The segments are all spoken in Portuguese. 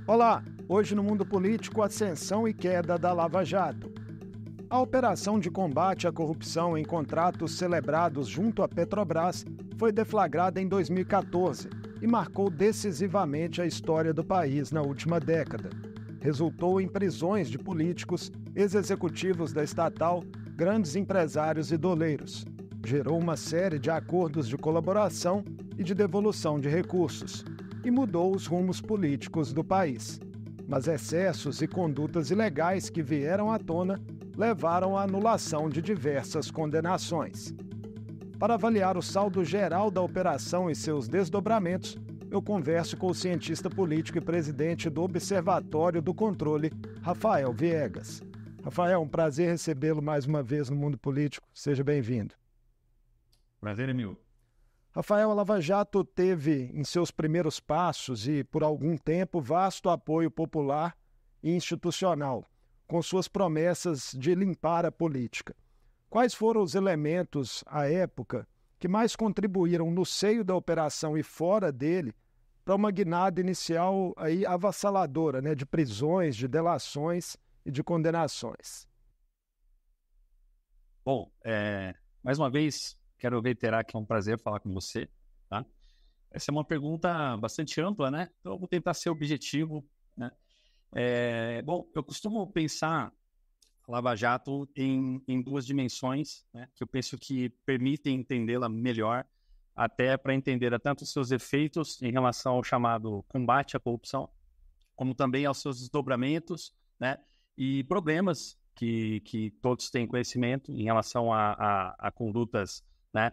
Olá, hoje no mundo político, ascensão e queda da Lava Jato. A operação de combate à corrupção em contratos celebrados junto à Petrobras foi deflagrada em 2014 e marcou decisivamente a história do país na última década. Resultou em prisões de políticos, ex-executivos da estatal, grandes empresários e doleiros. Gerou uma série de acordos de colaboração e de devolução de recursos e mudou os rumos políticos do país. Mas excessos e condutas ilegais que vieram à tona levaram à anulação de diversas condenações. Para avaliar o saldo geral da operação e seus desdobramentos, eu converso com o cientista político e presidente do Observatório do Controle, Rafael Viegas. Rafael, um prazer recebê-lo mais uma vez no mundo político. Seja bem-vindo. Prazer é meu. Rafael, a Lava Jato teve em seus primeiros passos e, por algum tempo, vasto apoio popular e institucional, com suas promessas de limpar a política. Quais foram os elementos, à época, que mais contribuíram no seio da operação e fora dele para uma guinada inicial aí avassaladora, de prisões, de delações e de condenações? Bom, mais uma vez, quero reiterar que é um prazer falar com você, tá? Essa é uma pergunta bastante ampla, né? Então eu vou tentar ser objetivo, né? Bom, eu costumo pensar a Lava Jato em duas dimensões, né, que eu penso que permitem entendê-la melhor, até para entender tanto os seus efeitos em relação ao chamado combate à corrupção, como também aos seus desdobramentos, né, e problemas que todos têm conhecimento em relação a condutas, né,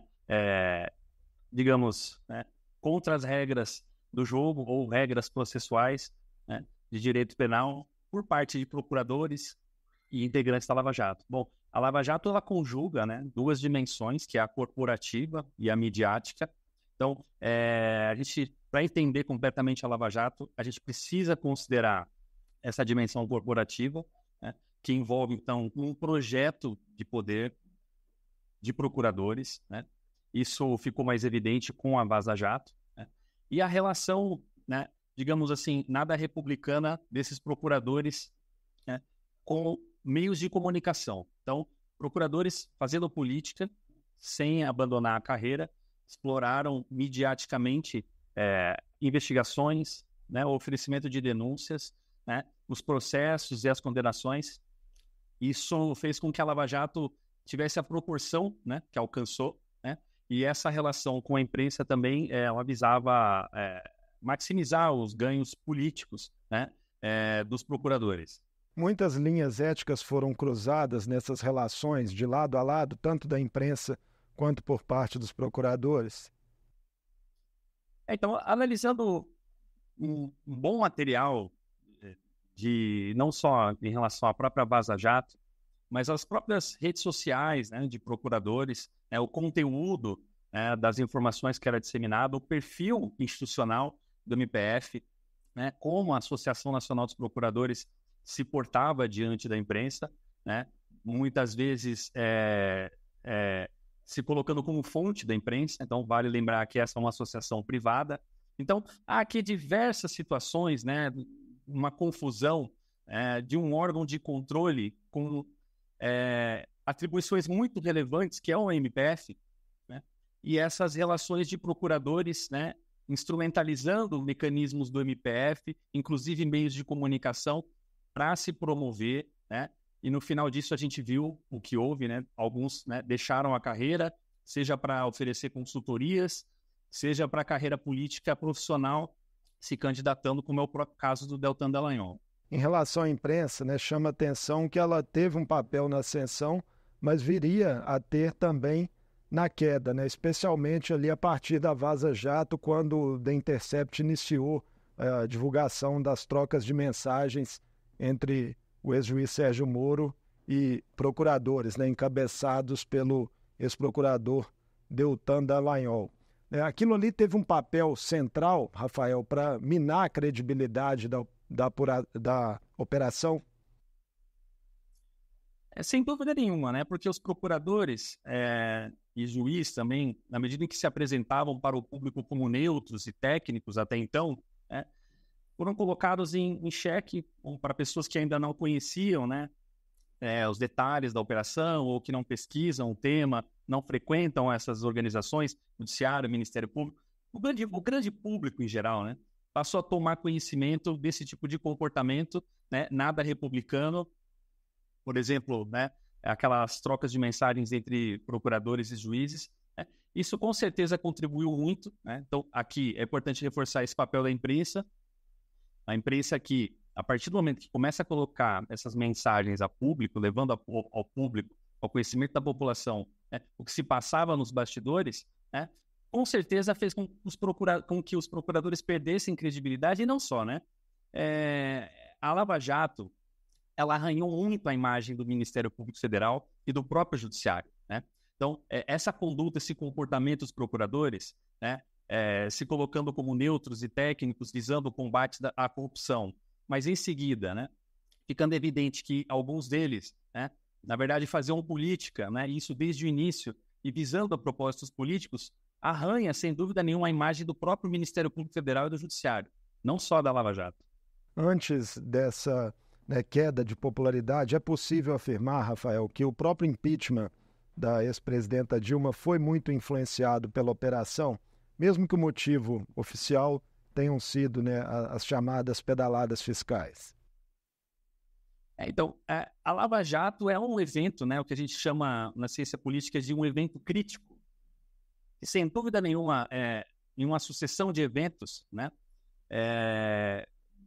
digamos, né, contra as regras do jogo ou regras processuais, né, de direito penal por parte de procuradores e integrantes da Lava Jato. Bom, a Lava Jato ela conjuga, né, duas dimensões, que é a corporativa e a midiática. Então, a gente, para entender completamente a Lava Jato, a gente precisa considerar essa dimensão corporativa, né, que envolve, então, um projeto de poder de procuradores, né? Isso ficou mais evidente com a Vaza Jato, né? E a relação, né, digamos assim, nada republicana desses procuradores, né, com meios de comunicação. Então, procuradores fazendo política, sem abandonar a carreira, exploraram midiaticamente investigações, né, o oferecimento de denúncias, né, os processos e as condenações. Isso fez com que a Lava Jato tivesse a proporção, né, que alcançou, né, e essa relação com a imprensa também ela visava maximizar os ganhos políticos, né, dos procuradores. Muitas linhas éticas foram cruzadas nessas relações, de lado a lado, tanto da imprensa quanto por parte dos procuradores. Então, analisando um bom material não só em relação à própria Vaza Jato, mas as próprias redes sociais, né, de procuradores, o conteúdo, das informações que era disseminado, o perfil institucional do MPF, né, como a Associação Nacional dos Procuradores se portava diante da imprensa, né, muitas vezes se colocando como fonte da imprensa. Então, vale lembrar que essa é uma associação privada. Então, há aqui diversas situações, né, uma confusão de um órgão de controle com atribuições muito relevantes, que é o MPF, né, e essas relações de procuradores, né, instrumentalizando mecanismos do MPF, inclusive meios de comunicação, para se promover, né? E no final disso a gente viu o que houve, né? Alguns, né, deixaram a carreira, seja para oferecer consultorias, seja para a carreira política profissional, se candidatando, como é o próprio caso do Deltan Dallagnol. Em relação à imprensa, chama atenção que ela teve um papel na ascensão, mas viria a ter também na queda, especialmente ali a partir da Vaza Jato, quando o The Intercept iniciou a divulgação das trocas de mensagens entre o ex-juiz Sérgio Moro e procuradores, encabeçados pelo ex-procurador Deltan Dallagnol. Aquilo ali teve um papel central, Rafael, para minar a credibilidade da operação? Sem dúvida nenhuma, né? Porque os procuradores e juiz também, na medida em que se apresentavam para o público como neutros e técnicos até então, né, foram colocados em xeque para pessoas que ainda não conheciam, né, os detalhes da operação ou que não pesquisam o tema, não frequentam essas organizações, Judiciário, Ministério Público. O grande público em geral, né, passou a tomar conhecimento desse tipo de comportamento, né, nada republicano, por exemplo, né, aquelas trocas de mensagens entre procuradores e juízes. Né, isso com certeza contribuiu muito. Né, então, aqui é importante reforçar esse papel da imprensa. A imprensa que, a partir do momento que começa a colocar essas mensagens a público, levando ao público, ao conhecimento da população, né, o que se passava nos bastidores, né, com certeza fez com que os procuradores perdessem credibilidade, e não só, né? A Lava Jato, ela arranhou muito a imagem do Ministério Público Federal e do próprio Judiciário, né? Então, essa conduta, esse comportamento dos procuradores, né, se colocando como neutros e técnicos, visando o combate à corrupção, mas em seguida, né, ficando evidente que alguns deles, né, na verdade, faziam política, né, isso desde o início, e visando a propósitos políticos, arranha, sem dúvida nenhuma, a imagem do próprio Ministério Público Federal e do Judiciário, não só da Lava Jato. Antes dessa, né, queda de popularidade, é possível afirmar, Rafael, que o próprio impeachment da ex-presidenta Dilma foi muito influenciado pela operação, mesmo que o motivo oficial tenham sido, né, as chamadas pedaladas fiscais? Então, a Lava Jato é um evento, né, o que a gente chama na ciência política de um evento crítico, e sem dúvida nenhuma, em uma sucessão de eventos, né,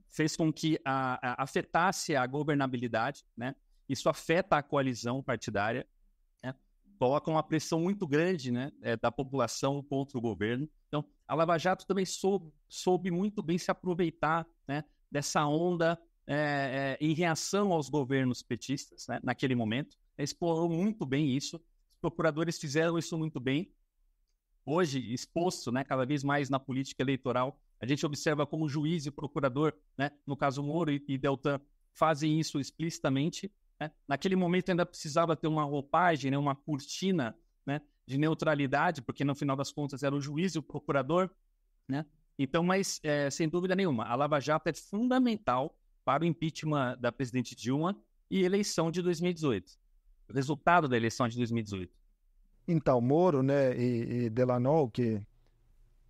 fez com que afetasse a governabilidade, né, isso afeta a coalizão partidária, né, coloca uma pressão muito grande, né, da população contra o governo. Então, a Lava Jato também soube muito bem se aproveitar, né, dessa onda em reação aos governos petistas, né, naquele momento. Explorou muito bem isso, os procuradores fizeram isso muito bem. Hoje, exposto, né, cada vez mais na política eleitoral, a gente observa como juiz e procurador, né, no caso Moro e Deltan, fazem isso explicitamente. Né? Naquele momento ainda precisava ter uma roupagem, né, uma cortina, né, de neutralidade, porque no final das contas era o juiz e o procurador. Né? Então, mas sem dúvida nenhuma, a Lava Jato é fundamental para o impeachment da presidente Dilma e eleição de 2018. O resultado da eleição de 2018. Então, Moro, né, e Delanol, que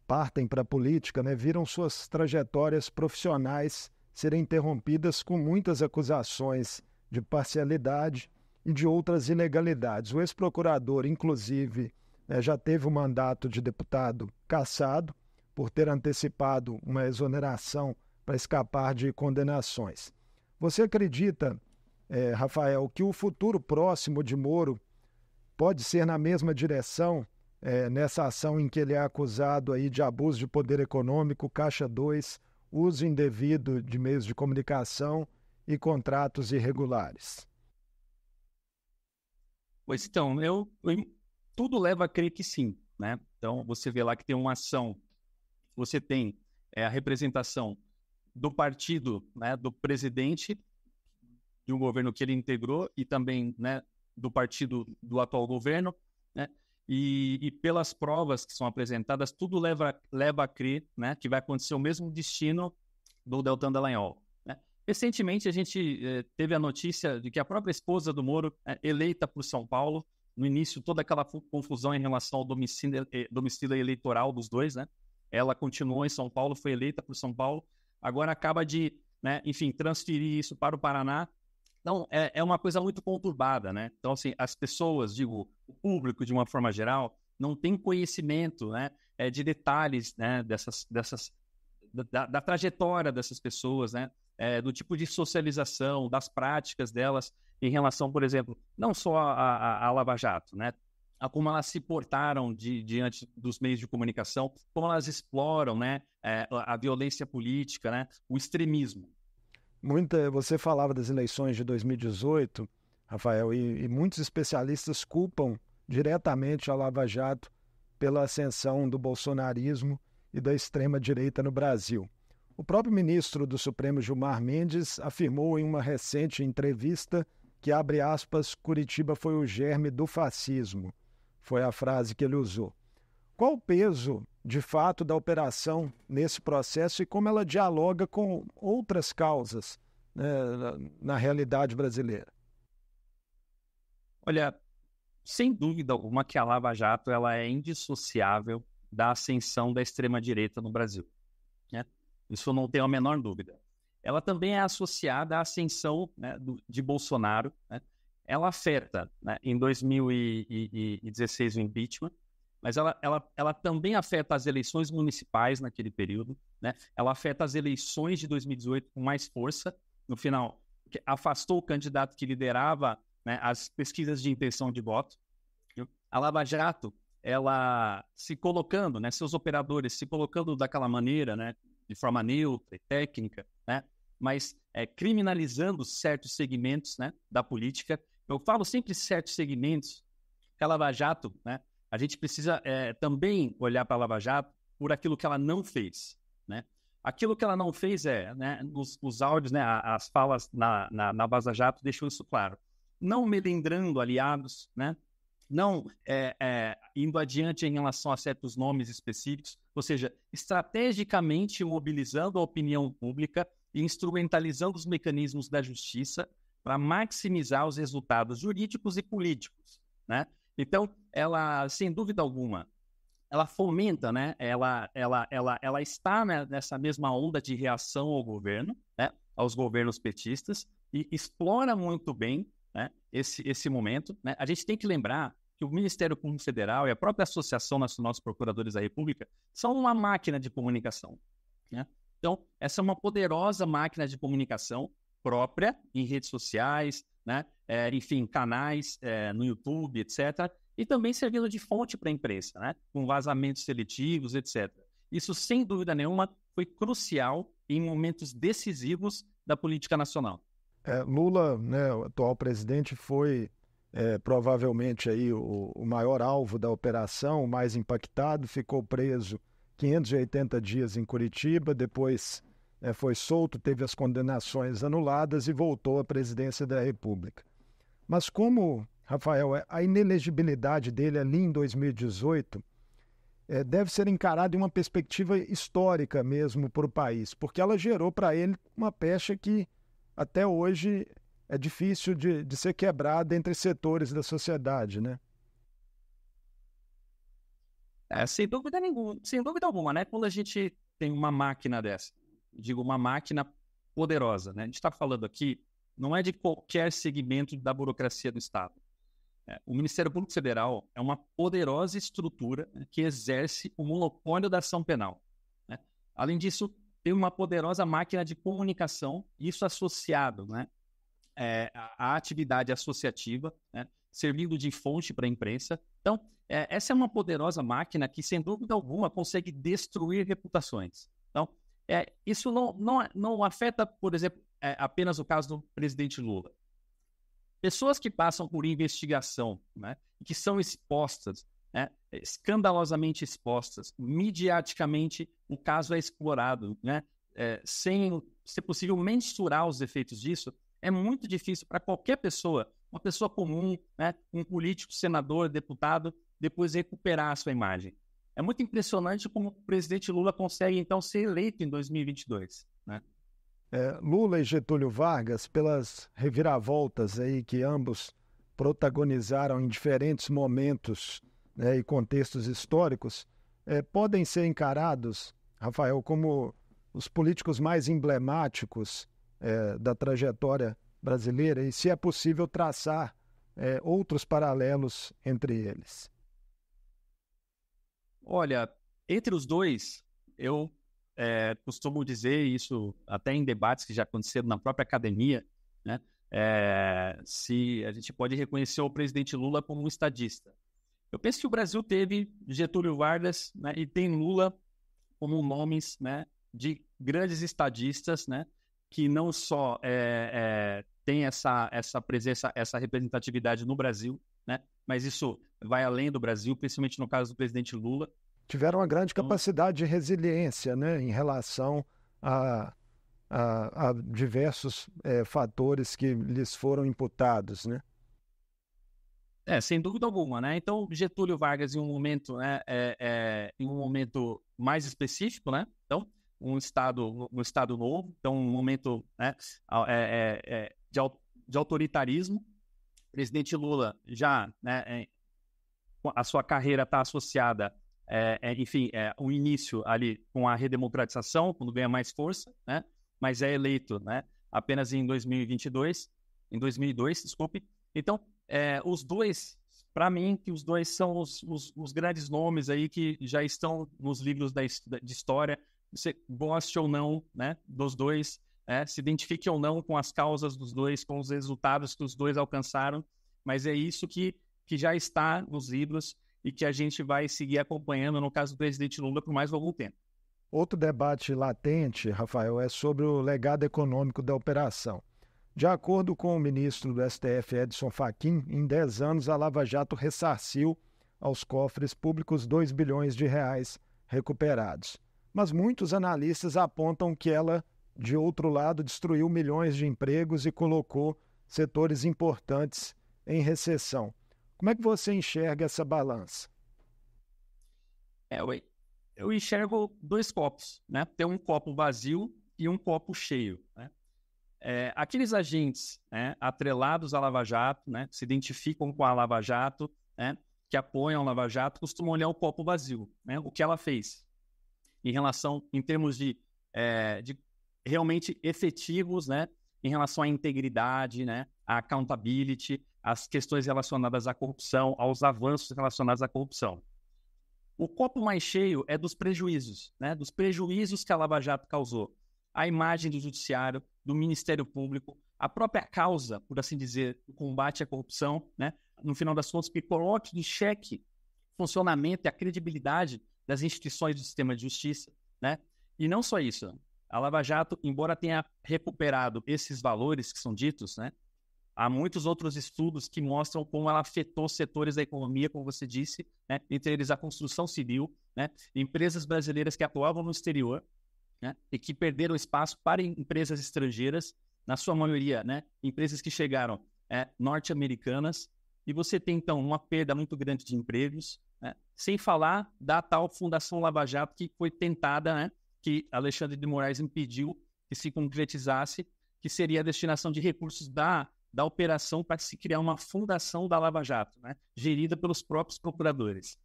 partem para a política, né, viram suas trajetórias profissionais serem interrompidas com muitas acusações de parcialidade e de outras ilegalidades. O ex-procurador, inclusive, já teve o mandato de deputado cassado por ter antecipado uma exoneração para escapar de condenações. Você acredita, Rafael, que o futuro próximo de Moro pode ser na mesma direção, nessa ação em que ele é acusado aí de abuso de poder econômico, Caixa 2, uso indevido de meios de comunicação e contratos irregulares? Pois então, tudo leva a crer que sim, né? Então, você vê lá que tem uma ação, você tem a representação do partido, né, do presidente de um governo que ele integrou e também, né, do partido do atual governo, né? E pelas provas que são apresentadas, tudo leva a crer, né, que vai acontecer o mesmo destino do Deltan Dallagnol. Né? Recentemente, a gente teve a notícia de que a própria esposa do Moro, eleita por São Paulo, no início, toda aquela confusão em relação ao domicílio eleitoral dos dois, né? Ela continuou em São Paulo, foi eleita por São Paulo, agora acaba de, né, enfim, transferir isso para o Paraná. Então, é uma coisa muito conturbada, né? Então, assim, as pessoas, digo, o público, de uma forma geral, não tem conhecimento, né, de detalhes, né, da trajetória dessas pessoas, né, do tipo de socialização, das práticas delas em relação, por exemplo, não só a Lava Jato, né, a como elas se portaram diante dos meios de comunicação, como elas exploram, né, a violência política, né, o extremismo. Você falava das eleições de 2018, Rafael, e muitos especialistas culpam diretamente a Lava Jato pela ascensão do bolsonarismo e da extrema-direita no Brasil. O próprio ministro do Supremo, Gilmar Mendes, afirmou em uma recente entrevista que, abre aspas, Curitiba foi o germe do fascismo. Foi a frase que ele usou. Qual o peso de fato, da operação nesse processo e como ela dialoga com outras causas, né, na realidade brasileira. Olha, sem dúvida alguma que a Lava Jato ela é indissociável da ascensão da extrema-direita no Brasil, né? Isso eu não tenho a menor dúvida. Ela também é associada à ascensão, né, de Bolsonaro, né? Ela afeta, né, em 2016 o impeachment, mas ela também afeta as eleições municipais naquele período, né? Ela afeta as eleições de 2018 com mais força. No final, afastou o candidato que liderava, né, as pesquisas de intenção de voto. A Lava Jato, ela se colocando, né, seus operadores se colocando daquela maneira, né, de forma neutra e técnica, né, mas criminalizando certos segmentos, né, da política. Eu falo sempre certos segmentos, que a Lava Jato, né, a gente precisa também olhar para a Lava Jato por aquilo que ela não fez, né? Aquilo que ela não fez né, os áudios, né, as falas na Vaza Jato deixam isso claro. Não melindrando aliados, né? Não indo adiante em relação a certos nomes específicos, ou seja, estrategicamente mobilizando a opinião pública e instrumentalizando os mecanismos da justiça para maximizar os resultados jurídicos e políticos, né? Então, ela, sem dúvida alguma, ela fomenta, né? Ela está, né, nessa mesma onda de reação ao governo, né, aos governos petistas, e explora muito bem, né, esse momento, né? A gente tem que lembrar que o Ministério Público Federal e a própria Associação Nacional dos Procuradores da República são uma máquina de comunicação, né? Então, essa é uma poderosa máquina de comunicação própria em redes sociais, né? Enfim, canais no YouTube, etc., e também servindo de fonte para a imprensa, né? Com vazamentos seletivos, etc. Isso, sem dúvida nenhuma, foi crucial em momentos decisivos da política nacional. Lula, né, o atual presidente, foi provavelmente aí o maior alvo da operação, o mais impactado, ficou preso 580 dias em Curitiba, depois foi solto, teve as condenações anuladas e voltou à presidência da República. Mas como, Rafael, a inelegibilidade dele ali em 2018 deve ser encarada em uma perspectiva histórica mesmo para o país, porque ela gerou para ele uma pecha que até hoje é difícil de ser quebrada entre setores da sociedade, né? Sem dúvida nenhuma, sem dúvida alguma, né? Quando a gente tem uma máquina dessa, digo uma máquina poderosa, né? A gente está falando aqui, não é de qualquer segmento da burocracia do Estado. O Ministério Público Federal é uma poderosa estrutura, né, que exerce o monopólio da ação penal, né? Além disso, tem uma poderosa máquina de comunicação, isso associado, né, à atividade associativa, né, servindo de fonte para a imprensa. Então, essa é uma poderosa máquina que, sem dúvida alguma, consegue destruir reputações. Então, isso não afeta, por exemplo, apenas o caso do presidente Lula. Pessoas que passam por investigação, né, que são expostas, né, escandalosamente expostas, midiaticamente o caso é explorado, né, sem ser possível mensurar os efeitos disso, é muito difícil para qualquer pessoa, uma pessoa comum, né, um político, senador, deputado, depois recuperar a sua imagem. É muito impressionante como o presidente Lula consegue, então, ser eleito em 2022, né? Lula e Getúlio Vargas, pelas reviravoltas aí que ambos protagonizaram em diferentes momentos, né, e contextos históricos, podem ser encarados, Rafael, como os políticos mais emblemáticos da trajetória brasileira, e se é possível traçar outros paralelos entre eles. Olha, entre os dois, eu costumo dizer isso até em debates que já aconteceram na própria academia, né? Se a gente pode reconhecer o presidente Lula como um estadista. Eu penso que o Brasil teve Getúlio Vargas, né, e tem Lula como nomes, né, de grandes estadistas, né, que não só tem essa presença, essa representatividade no Brasil, né, mas isso vai além do Brasil, principalmente no caso do presidente Lula. Tiveram uma grande capacidade de resiliência, né, em relação a diversos fatores que lhes foram imputados, né? Sem dúvida alguma, né? Então, Getúlio Vargas, em um momento, né, em um momento mais específico, né? Então, um estado novo, então um momento, né, de autoritarismo. O presidente Lula já, né, a sua carreira está associada, enfim, o início ali com a redemocratização, quando ganha mais força, né? Mas é eleito, né, apenas em 2002, desculpe. Então, os dois, para mim, que os dois são os grandes nomes aí que já estão nos livros de história. Você goste ou não, né, dos dois, se identifique ou não com as causas dos dois, com os resultados que os dois alcançaram, mas é isso que já está nos livros e que a gente vai seguir acompanhando, no caso do presidente Lula, por mais algum tempo. Outro debate latente, Rafael, é sobre o legado econômico da operação. De acordo com o ministro do STF, Edson Fachin, em 10 anos a Lava Jato ressarciu aos cofres públicos 2 bilhões de reais recuperados. Mas muitos analistas apontam que ela, de outro lado, destruiu milhões de empregos e colocou setores importantes em recessão. Como é que você enxerga essa balança? Eu enxergo dois copos, né? Tem um copo vazio e um copo cheio, né? Aqueles agentes, né, atrelados à Lava Jato, né, se identificam com a Lava Jato, né, que apoiam a Lava Jato, costumam olhar o copo vazio, né? O que ela fez em termos de realmente efetivos, né, em relação à integridade, né, à accountability, às questões relacionadas à corrupção, aos avanços relacionados à corrupção. O copo mais cheio é dos prejuízos, né, dos prejuízos que a Lava Jato causou. A imagem do judiciário, do Ministério Público, a própria causa, por assim dizer, o combate à corrupção, né, no final das contas, que coloque em xeque o funcionamento e a credibilidade das instituições do sistema de justiça, né? E não só isso, a Lava Jato, embora tenha recuperado esses valores que são ditos, né, há muitos outros estudos que mostram como ela afetou setores da economia, como você disse, né, entre eles a construção civil, né, empresas brasileiras que atuavam no exterior, né, e que perderam espaço para empresas estrangeiras, na sua maioria, né, empresas que chegaram norte-americanas, e você tem, então, uma perda muito grande de empregos, né, sem falar da tal Fundação Lava Jato que foi tentada, né, que Alexandre de Moraes impediu que se concretizasse, que seria a destinação de recursos da operação para se criar uma fundação da Lava Jato, né, gerida pelos próprios procuradores.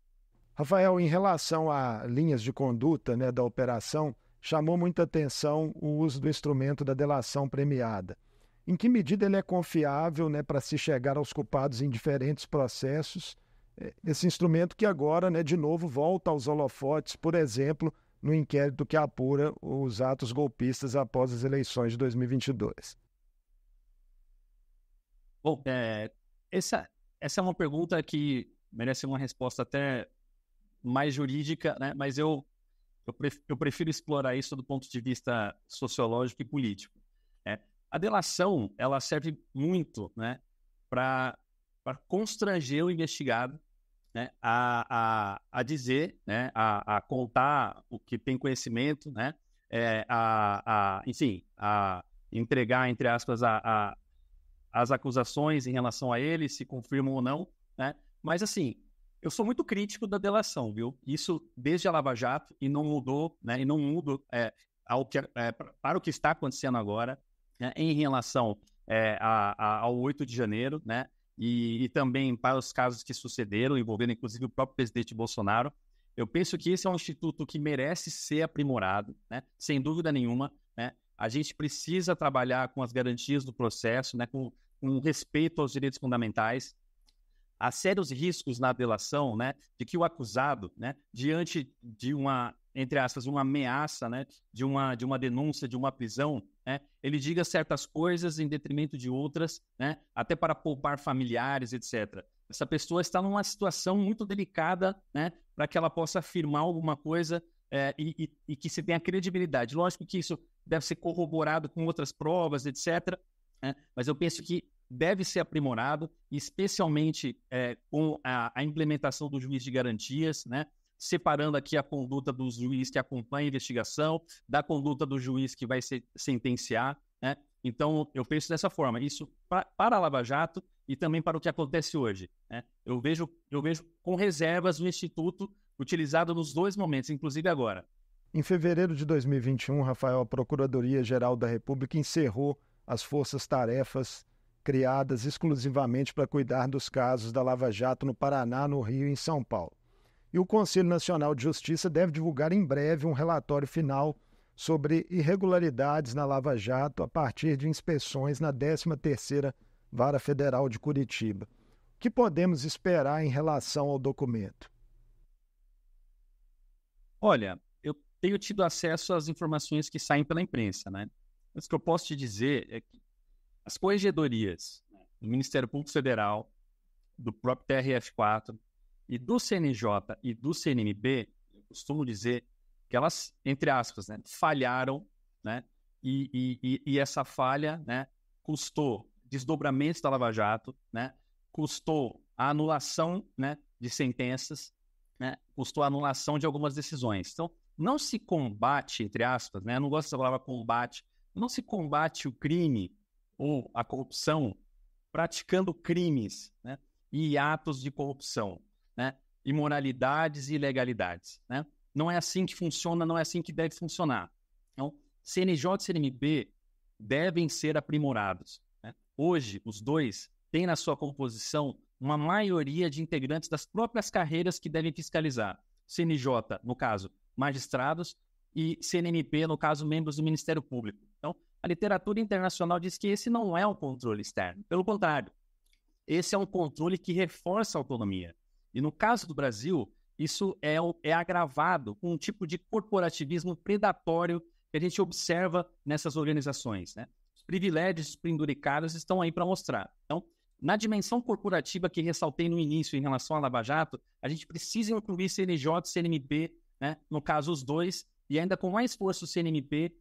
Rafael, em relação a linhas de conduta, né, da operação, chamou muita atenção o uso do instrumento da delação premiada. Em que medida ele é confiável, né, para se chegar aos culpados em diferentes processos? Esse instrumento que agora, né, de novo, volta aos holofotes, por exemplo, no inquérito que apura os atos golpistas após as eleições de 2022. Bom, essa é uma pergunta que merece uma resposta até mais jurídica, né, mas eu prefiro explorar isso do ponto de vista sociológico e político. A delação, ela serve muito, né, para constranger o investigado, né, a dizer, né, a contar o que tem conhecimento, né, enfim, a entregar, entre aspas, as acusações em relação a ele, se confirmam ou não, né? Mas, assim, eu sou muito crítico da delação, viu? Isso desde a Lava Jato e não mudou, né? E não muda para o que está acontecendo agora, né? Em relação ao 8 de janeiro, né? E também para os casos que sucederam, envolvendo inclusive o próprio presidente Bolsonaro. Eu penso que esse é um instituto que merece ser aprimorado, né? Sem dúvida nenhuma, né? A gente precisa trabalhar com as garantias do processo, né? Com respeito aos direitos fundamentais. Há sérios riscos na delação, né, de que o acusado, né, diante de uma, entre aspas, uma ameaça, né, de uma denúncia, de uma prisão, né, ele diga certas coisas em detrimento de outras, né, até para poupar familiares, etc. Essa pessoa está numa situação muito delicada, né, para que ela possa afirmar alguma coisa e que se tenha credibilidade. Lógico que isso deve ser corroborado com outras provas, etc., né, mas eu penso que deve ser aprimorado, especialmente com a implementação do juiz de garantias, né? Separando aqui a conduta do juiz que acompanha a investigação, da conduta do juiz que vai sentenciar, né? Então, eu penso dessa forma, isso para a Lava Jato e também para o que acontece hoje, né? Eu vejo com reservas o Instituto utilizado nos dois momentos, inclusive agora. Em fevereiro de 2021, Rafael, a Procuradoria-Geral da República encerrou as forças-tarefas criadas exclusivamente para cuidar dos casos da Lava Jato no Paraná, no Rio e em São Paulo. E o Conselho Nacional de Justiça deve divulgar em breve um relatório final sobre irregularidades na Lava Jato a partir de inspeções na 13ª Vara Federal de Curitiba. O que podemos esperar em relação ao documento? Olha, eu tenho tido acesso às informações que saem pela imprensa, né? Mas o que eu posso te dizer é que as corregedorias do Ministério Público Federal, do próprio TRF4 e do CNJ e do CNMP, eu costumo dizer que elas, entre aspas, né, falharam, né? E essa falha, né, custou desdobramentos da Lava Jato, né? Custou a anulação, né, de sentenças, né? Custou a anulação de algumas decisões. Então, não se combate, entre aspas, né? Eu não gosto dessa palavra combate, não se combate o crime ou a corrupção praticando crimes, né, e atos de corrupção, né, imoralidades e ilegalidades, né? Não é assim que funciona, não é assim que deve funcionar. Então, CNJ e CNMP devem ser aprimorados, né? Hoje, os dois têm na sua composição uma maioria de integrantes das próprias carreiras que devem fiscalizar. CNJ, no caso, magistrados, e CNMP, no caso, membros do Ministério Público. Então, a literatura internacional diz que esse não é um controle externo. Pelo contrário, esse é um controle que reforça a autonomia. E no caso do Brasil, isso é agravado com um tipo de corporativismo predatório que a gente observa nessas organizações, né? Os privilégios penduricados estão aí para mostrar. Então, na dimensão corporativa que ressaltei no início em relação à Lava Jato, a gente precisa incluir CNJ e CNMP, né? No caso, os dois, e ainda com mais força o CNMP,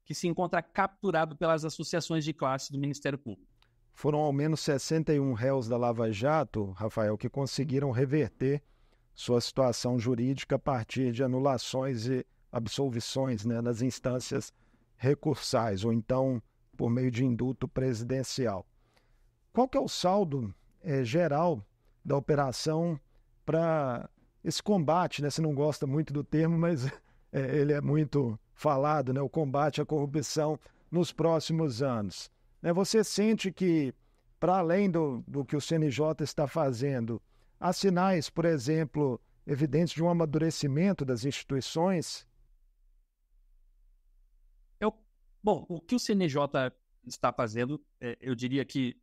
que se encontra capturado pelas associações de classe do Ministério Público. Foram ao menos 61 réus da Lava Jato, Rafael, que conseguiram reverter sua situação jurídica a partir de anulações e absolvições, né, nas instâncias recursais, ou então por meio de indulto presidencial. Qual que é o saldo geral da operação para esse combate, né? Você não gosta muito do termo, mas ele é muito falado, né? O combate à corrupção nos próximos anos. Você sente que, para além do que o CNJ está fazendo, há sinais, por exemplo, evidentes de um amadurecimento das instituições? Bom, o que o CNJ está fazendo, eu diria que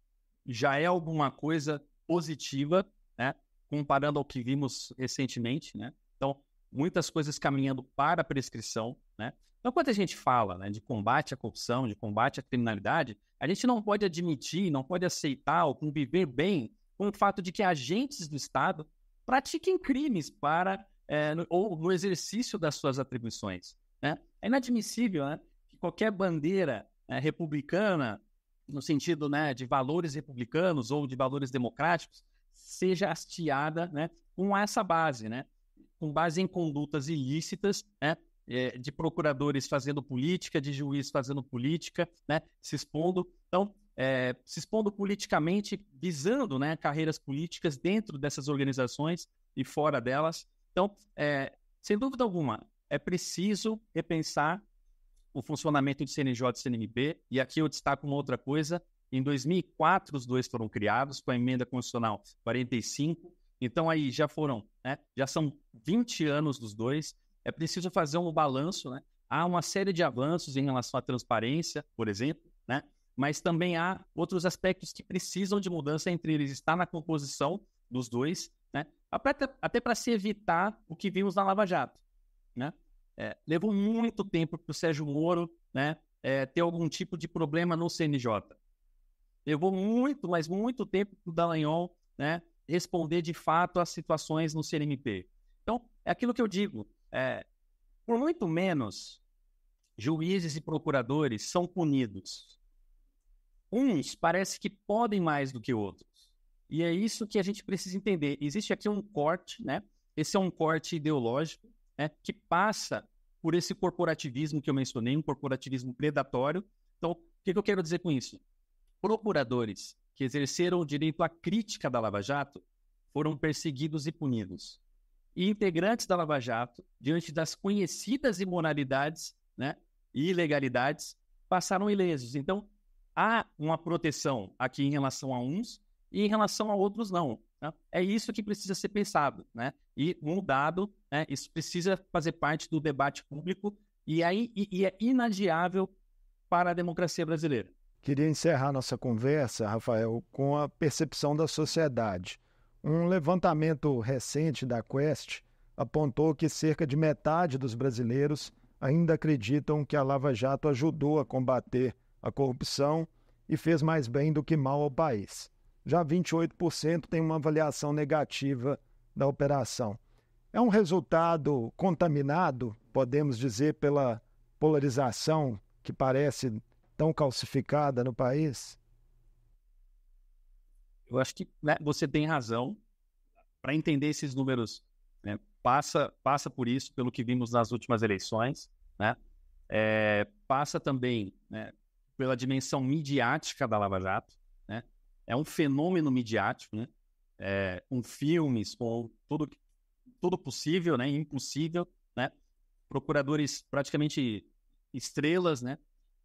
já é alguma coisa positiva, né? Comparando ao que vimos recentemente, né? Então, muitas coisas caminhando para a prescrição, né? Então, quando a gente fala, né, de combate à corrupção, de combate à criminalidade, a gente não pode admitir, não pode aceitar ou conviver bem com o fato de que agentes do Estado pratiquem crimes ou no exercício das suas atribuições, né? É inadmissível, né, que qualquer bandeira republicana, no sentido, né, de valores republicanos ou de valores democráticos, seja hasteada, né, com essa base, né, com base em condutas ilícitas, né, de procuradores fazendo política, de juiz fazendo política, né, se expondo. Então, se expondo politicamente, visando, né, carreiras políticas dentro dessas organizações e fora delas. Então, sem dúvida alguma, é preciso repensar o funcionamento de CNJ e CNMP, e aqui eu destaco uma outra coisa. Em 2004, os dois foram criados, com a emenda constitucional 45, então aí já são 20 anos dos dois. É preciso fazer um balanço, né? Há uma série de avanços em relação à transparência, por exemplo, né? Mas também há outros aspectos que precisam de mudança, entre eles está na composição dos dois, né? Até para se evitar o que vimos na Lava Jato, né? Levou muito tempo para o Sérgio Moro, né, ter algum tipo de problema no CNJ. Levou muito, mas muito tempo para o Dallagnol, né, responder de fato às situações no CNMP. Então, é aquilo que eu digo. Por muito menos, juízes e procuradores são punidos. Uns parece que podem mais do que outros. E é isso que a gente precisa entender. Existe aqui um corte, né? Esse é um corte ideológico, né, que passa por esse corporativismo que eu mencionei, um corporativismo predatório. Então, o que eu quero dizer com isso? Procuradores que exerceram o direito à crítica da Lava Jato foram perseguidos e punidos. E integrantes da Lava Jato, diante das conhecidas imoralidades, né, e ilegalidades, passaram ilesos. Então, há uma proteção aqui em relação a uns e em relação a outros não. Né? É isso que precisa ser pensado, né? E mudado, né? Isso precisa fazer parte do debate público e é inadiável para a democracia brasileira. Queria encerrar nossa conversa, Rafael, com a percepção da sociedade. Um levantamento recente da Quest apontou que cerca de metade dos brasileiros ainda acreditam que a Lava Jato ajudou a combater a corrupção e fez mais bem do que mal ao país. Já 28% têm uma avaliação negativa da operação. É um resultado contaminado, podemos dizer, pela polarização que parece tão calcificada no país? Eu acho que, né, você tem razão. Para entender esses números, né, passa por isso, pelo que vimos nas últimas eleições, né? Passa também, né, pela dimensão midiática da Lava Jato, né? É um fenômeno midiático, né? Com filmes, com tudo possível, né? Impossível, né? Procuradores praticamente estrelas, né?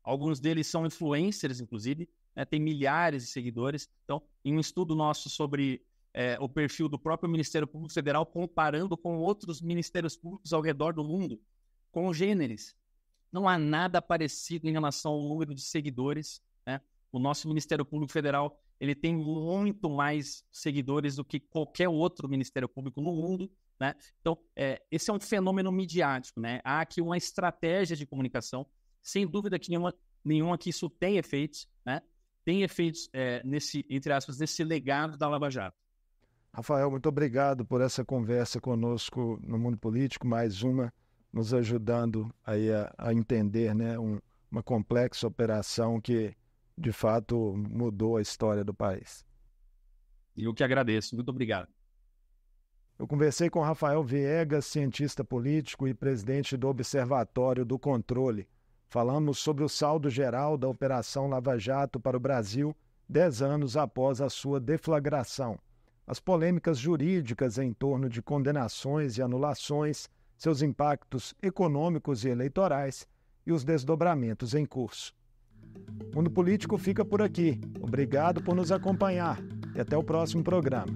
Alguns deles são influencers, inclusive, né? Tem milhares de seguidores. Então, em um estudo nosso sobre o perfil do próprio Ministério Público Federal, comparando com outros ministérios públicos ao redor do mundo, congêneres, não há nada parecido em relação ao número de seguidores, né? O nosso Ministério Público Federal, ele tem muito mais seguidores do que qualquer outro Ministério Público no mundo, né? Então, esse é um fenômeno midiático, né? Há aqui uma estratégia de comunicação, sem dúvida que nenhuma que isso tem efeitos, né? Tem efeitos, entre aspas, nesse legado da Lava Jato. Rafael, muito obrigado por essa conversa conosco no Mundo Político, mais uma nos ajudando aí a entender, né, uma complexa operação que, de fato, mudou a história do país. E eu que agradeço. Muito obrigado. Eu conversei com Rafael Viegas, cientista político e presidente do Observatório do Controle. Falamos sobre o saldo geral da Operação Lava Jato para o Brasil, 10 anos após a sua deflagração. As polêmicas jurídicas em torno de condenações e anulações, seus impactos econômicos e eleitorais e os desdobramentos em curso. O Mundo Político fica por aqui. Obrigado por nos acompanhar e até o próximo programa.